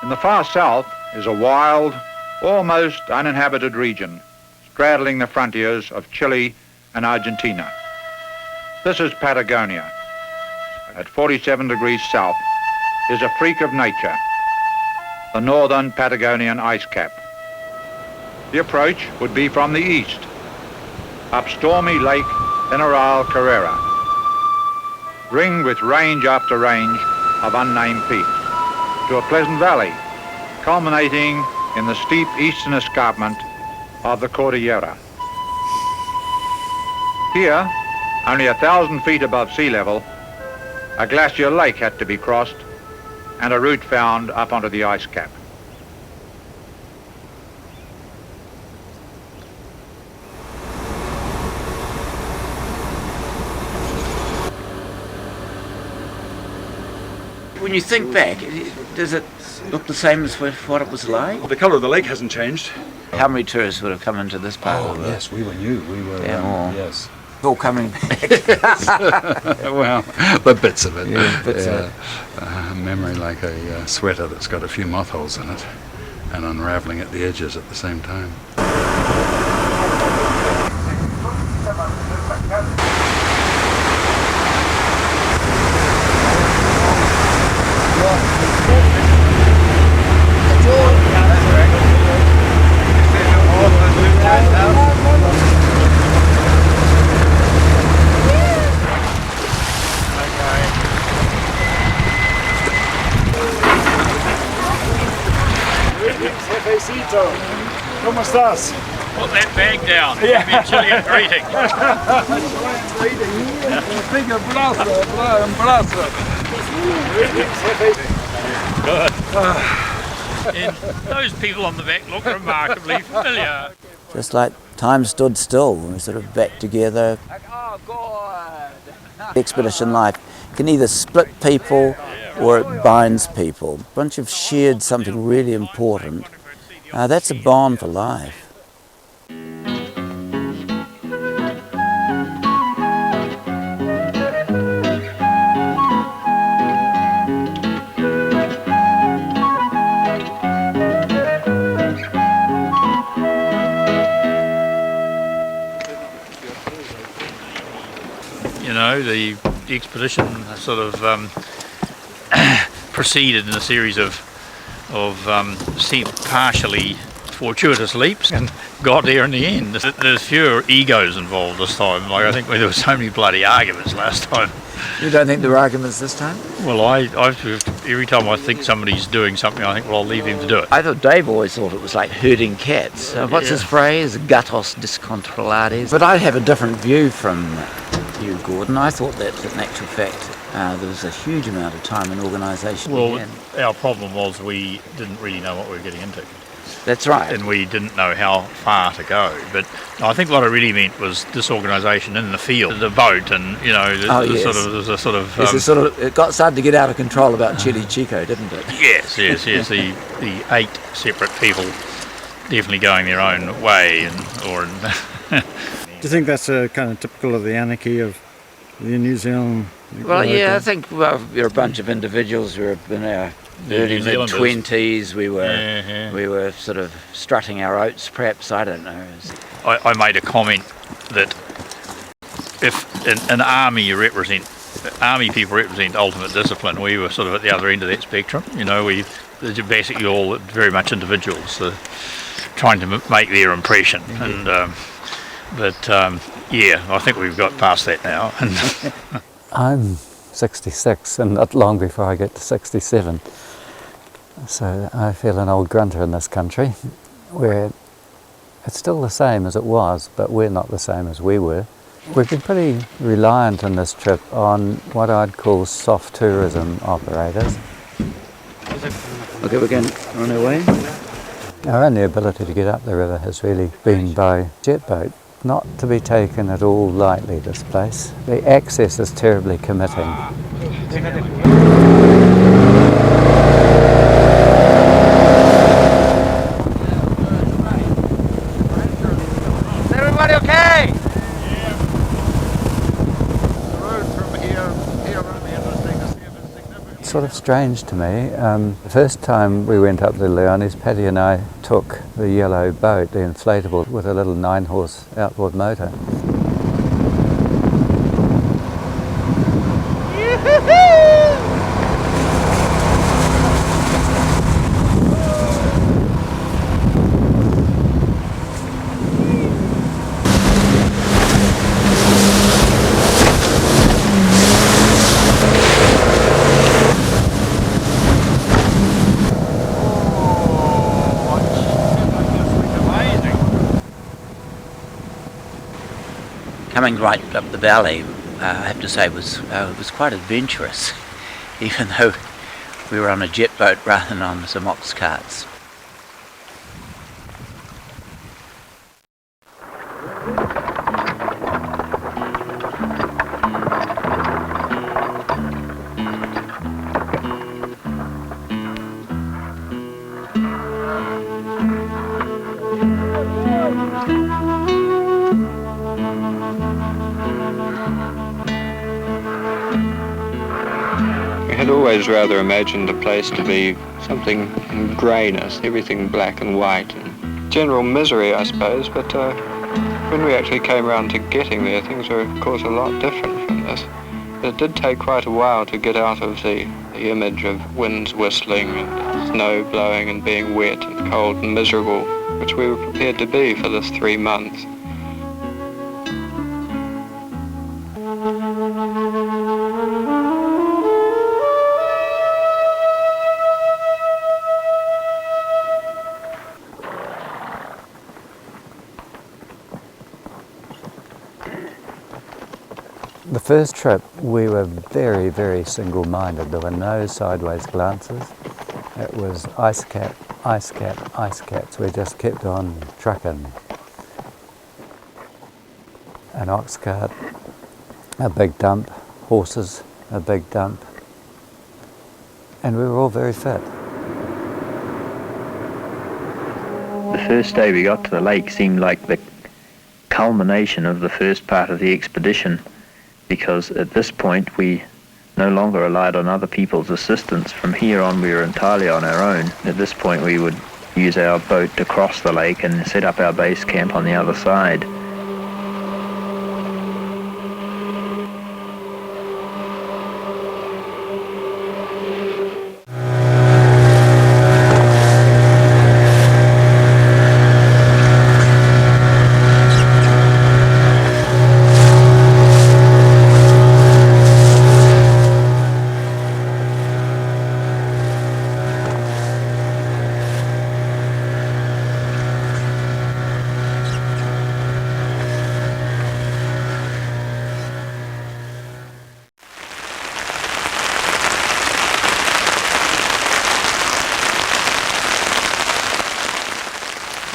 In the far south is a wild, almost uninhabited region, straddling the frontiers of Chile and Argentina. This is Patagonia. At 47 degrees south is a freak of nature, the Northern Patagonian Icecap. The approach would be from the east, up stormy Lake General Carrera, ringed with range after range of unnamed peaks, to a pleasant valley, culminating in the steep eastern escarpment of the Cordillera. Here, only 1,000 feet above sea level, a glacial lake had to be crossed and a route found up onto the ice cap. When you think back, does it look the same as what it was like? The colour of the lake hasn't changed. How many tourists would have come into this part of the... Yes, we were new. We were, yes. All coming back. Well, the bits of it. Yeah, bits of it. Memory like a sweater that's got a few moth holes in it and unravelling at the edges at the same time. ¿Cómo estás? Put that bag down. Yeah. Give me a Chilean greeting. Big abrazo. Good. And those people on the back look remarkably familiar. Just like time stood still, we're sort of back together. Expedition life can either split people or it binds people. A bunch of shared something really important. That's a bond for life. You know, the expedition sort of proceeded in a series of partially fortuitous leaps and got there in the end. There's fewer egos involved this time. Like I think there were so many bloody arguments last time. You don't think there were arguments this time? Well, every time I think somebody's doing something, I think, well, I'll leave him to do it. I thought Dave always thought it was like herding cats. What's his phrase? Gatos discontrolados. But I have a different view from you, Gordon. I thought that in actual fact there was a huge amount of time and organisation. Well, our problem was we didn't really know what we were getting into. That's right. And we didn't know how far to go. But I think what I really meant was disorganisation in the field, the boat, and you know, it got started to get out of control about Chile Chico, didn't it? Yes. the 8 separate people definitely going their own way, Do you think that's a kind of typical of the anarchy of the New Zealand? Well, yeah, I think we're a bunch of individuals who were in our early mid-20s. We were sort of strutting our oats, perhaps. I don't know. I made a comment that if an army people represent ultimate discipline, we were sort of at the other end of that spectrum. You know, they're basically all very much individuals, trying to make their impression. And I think we've got past that now. I'm 66 and not long before I get to 67. So I feel an old grunter in this country, where it's still the same as it was, but we're not the same as we were. We've been pretty reliant on this trip on what I'd call soft tourism operators. Okay, we're going on our way. Our only ability to get up the river has really been by jet boat. Not to be taken at all lightly, this place. The access is terribly committing. Is everybody okay? It's sort of strange to me. The first time we went up the Leonis, Paddy and I took the yellow boat, the inflatable, with a little 9-horse outboard motor. Coming right up the valley, I have to say, was quite adventurous, even though we were on a jet boat rather than on some ox carts. I had always rather imagined the place to be something in greyness, everything black and white, and general misery, I suppose, but when we actually came around to getting there, things were, of course, a lot different from this. It did take quite a while to get out of the image of winds whistling and snow blowing and being wet and cold and miserable, which we were prepared to be for this 3 months. The first trip we were very, very single-minded. There were no sideways glances. It was ice cap, ice cap, ice caps. We just kept on trucking. An ox cart, a big dump, horses, a big dump, and we were all very fit. The first day we got to the lake seemed like the culmination of the first part of the expedition, because at this point we no longer relied on other people's assistance. From here on we were entirely on our own. At this point we would use our boat to cross the lake and set up our base camp on the other side.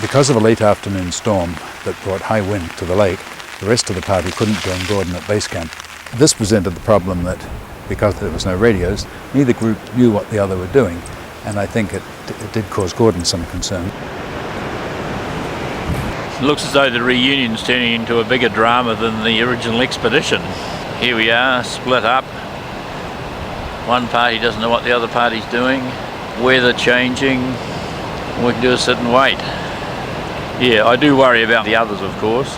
Because of a late afternoon storm that brought high wind to the lake, the rest of the party couldn't join Gordon at base camp. This presented the problem that, because there was no radios, neither group knew what the other were doing, and I think it did cause Gordon some concern. It looks as though the reunion's turning into a bigger drama than the original expedition. Here we are, split up. One party doesn't know what the other party's doing. Weather changing. All we can do is sit and wait. Yeah, I do worry about the others, of course.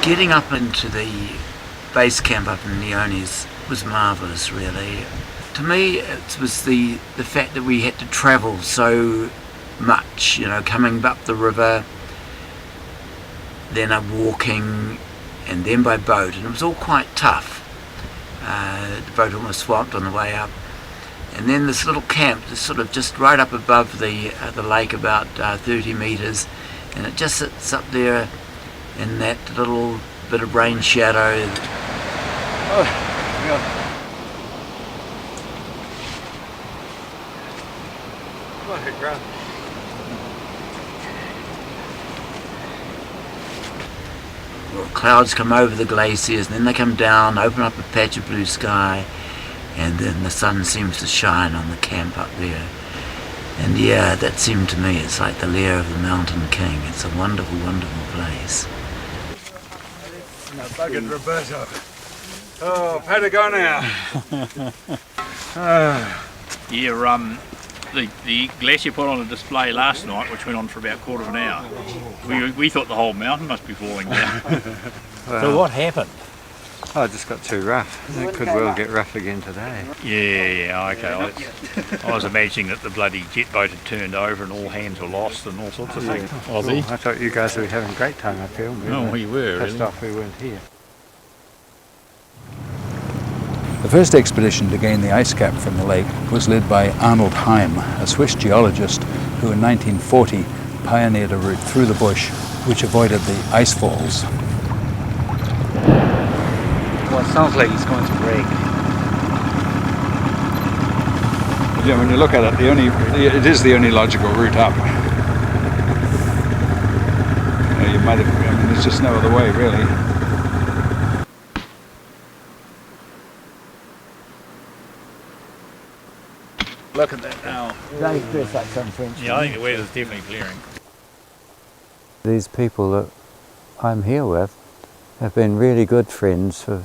Getting up into the base camp up in Leonis was marvellous, really. To me, it was the fact that we had to travel so much, you know, coming up the river, then walking, and then by boat, and it was all quite tough. The boat almost swamped on the way up. And then this little camp, sort of just right up above the lake, about 30 metres, and it just sits up there in that little bit of rain shadow. Oh, God. Well, clouds come over the glaciers, and then they come down, open up a patch of blue sky, and then the sun seems to shine on the camp up there. And yeah, that seemed to me, it's like the lair of the Mountain King. It's a wonderful, wonderful place. Bucket Roberto. Oh, Patagonia. Yeah, the glacier put on a display last night, which went on for about a quarter of an hour. We thought the whole mountain must be falling down. So what happened? Oh, it just got too rough. It could well get rough again today. Yeah, okay. I was imagining that the bloody jet boat had turned over and all hands were lost and all sorts of things. I thought you guys were having a great time up here. No, we were. Pissed off we weren't here. The first expedition to gain the ice cap from the lake was led by Arnold Heim, a Swiss geologist who in 1940 pioneered a route through the bush which avoided the ice falls. Well, it sounds like it's going to break. Yeah, when you look at it, it is the only logical route up. You might have, there's just no other way, really. Look at that now. They dress like some French. Yeah, I think the weather's definitely clearing. These people that I'm here with have been really good friends for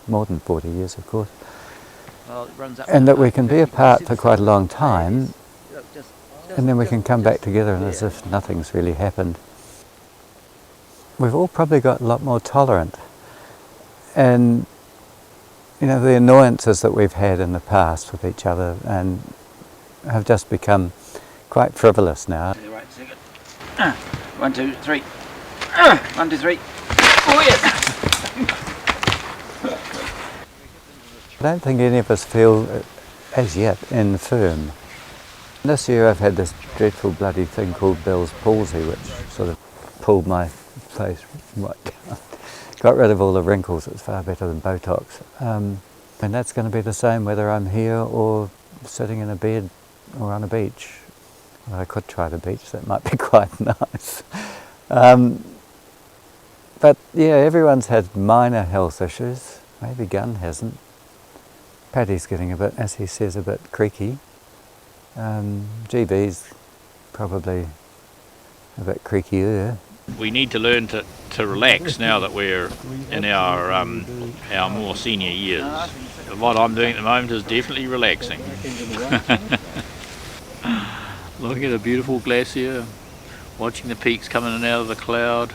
more than 40 years, of course. Well, it runs up And that we can be apart for quite a long time, and then we can come back together and as if nothing's really happened. We've all probably got a lot more tolerant. And you know, the annoyances that we've had in the past with each other and have just become quite frivolous now. Right, second. 1, 2, 3. 1, 2, 3. Oh yes! I don't think any of us feel, as yet, infirm. This year I've had this dreadful bloody thing called Bell's palsy, which sort of pulled my face right down. Got rid of all the wrinkles. It's far better than Botox. And that's going to be the same whether I'm here or sitting in a bed or on a beach. Well, I could try the beach, that might be quite nice. But yeah, everyone's had minor health issues. Maybe Gunn hasn't. Paddy's getting a bit, as he says, a bit creaky. GB's probably a bit creakier. We need to learn to relax now that we're in our more senior years. What I'm doing at the moment is definitely relaxing. Looking at a beautiful glacier, watching the peaks coming in and out of the cloud,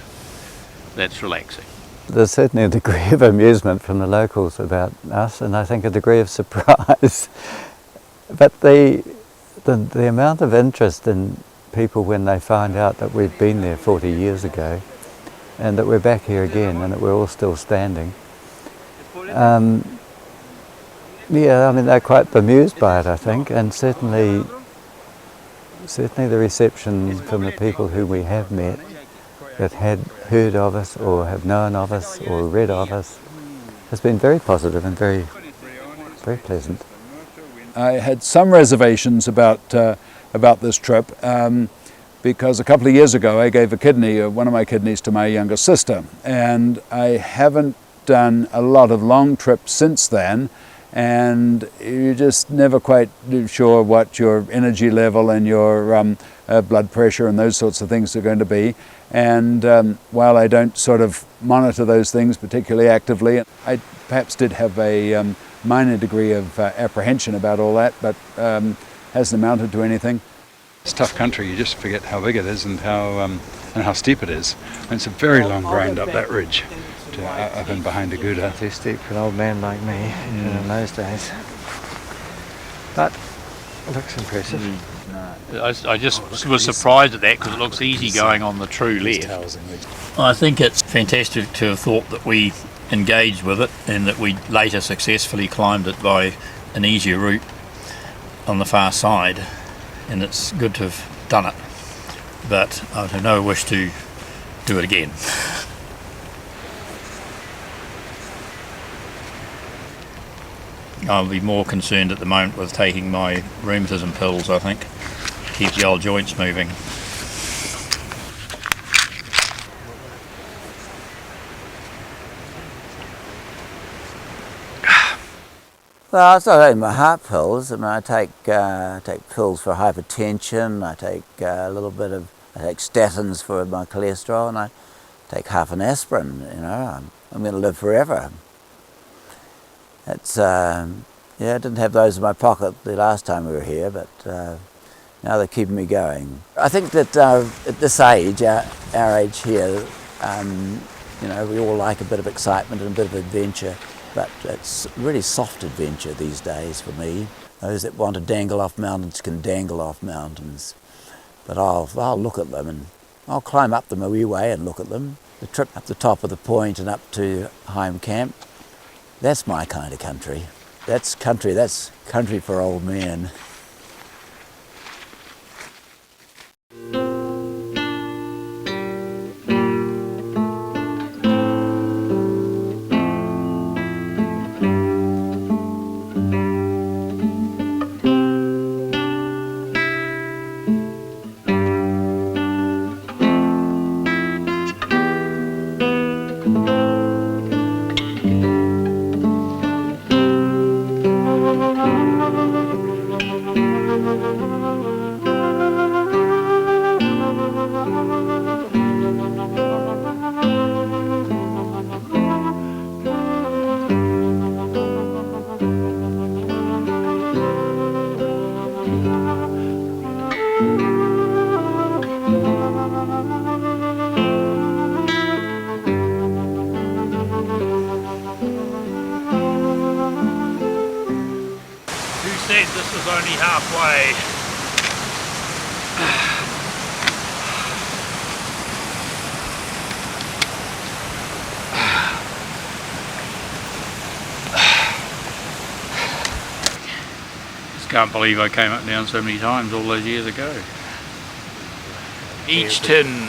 that's relaxing. There's certainly a degree of amusement from the locals about us, and I think a degree of surprise. But the amount of interest in people when they find out that we've been there 40 years ago and that we're back here again and that we're all still standing. Yeah, I mean, they're quite bemused by it, I think, and certainly the reception from the people who we have met that had heard of us or have known of us or read of us has been very positive and very, very pleasant. I had some reservations about this trip because a couple of years ago I gave one of my kidneys to my younger sister, and I haven't done a lot of long trips since then, and you're just never quite sure what your energy level and your blood pressure and those sorts of things are going to be. And while I don't sort of monitor those things particularly actively, I perhaps did have a minor degree of apprehension about all that, but hasn't amounted to anything. It's a tough country. You just forget how big it is and how steep it is. And it's a very long grind up that ridge to up and behind Aguda. Too steep for an old man like me in those days. But it looks impressive. I just was surprised at that because it looks easy going on the true left. I think it's fantastic to have thought that we engaged with it and that we later successfully climbed it by an easier route on the far side, and it's good to have done it, but I have no wish to do it again. I'll be more concerned at the moment with taking my rheumatism pills, I think, to keep the old joints moving. Well, it's not only my heart pills. I mean, I take pills for hypertension. I take I take statins for my cholesterol, and I take half an aspirin. You know, I'm going to live forever. It's yeah, I didn't have those in my pocket the last time we were here, but now they're keeping me going. I think that at this age, our age here, you know, we all like a bit of excitement and a bit of adventure. But it's really soft adventure these days for me. Those that want to dangle off mountains can dangle off mountains. But I'll look at them, and I'll climb up them a wee way and look at them. The trip up the top of the point and up to Heim Camp, that's my kind of country. That's country for old men. This is only halfway. Just can't believe I came up and down so many times all those years ago. Each tin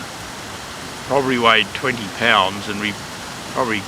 probably weighed 20 pounds, and we probably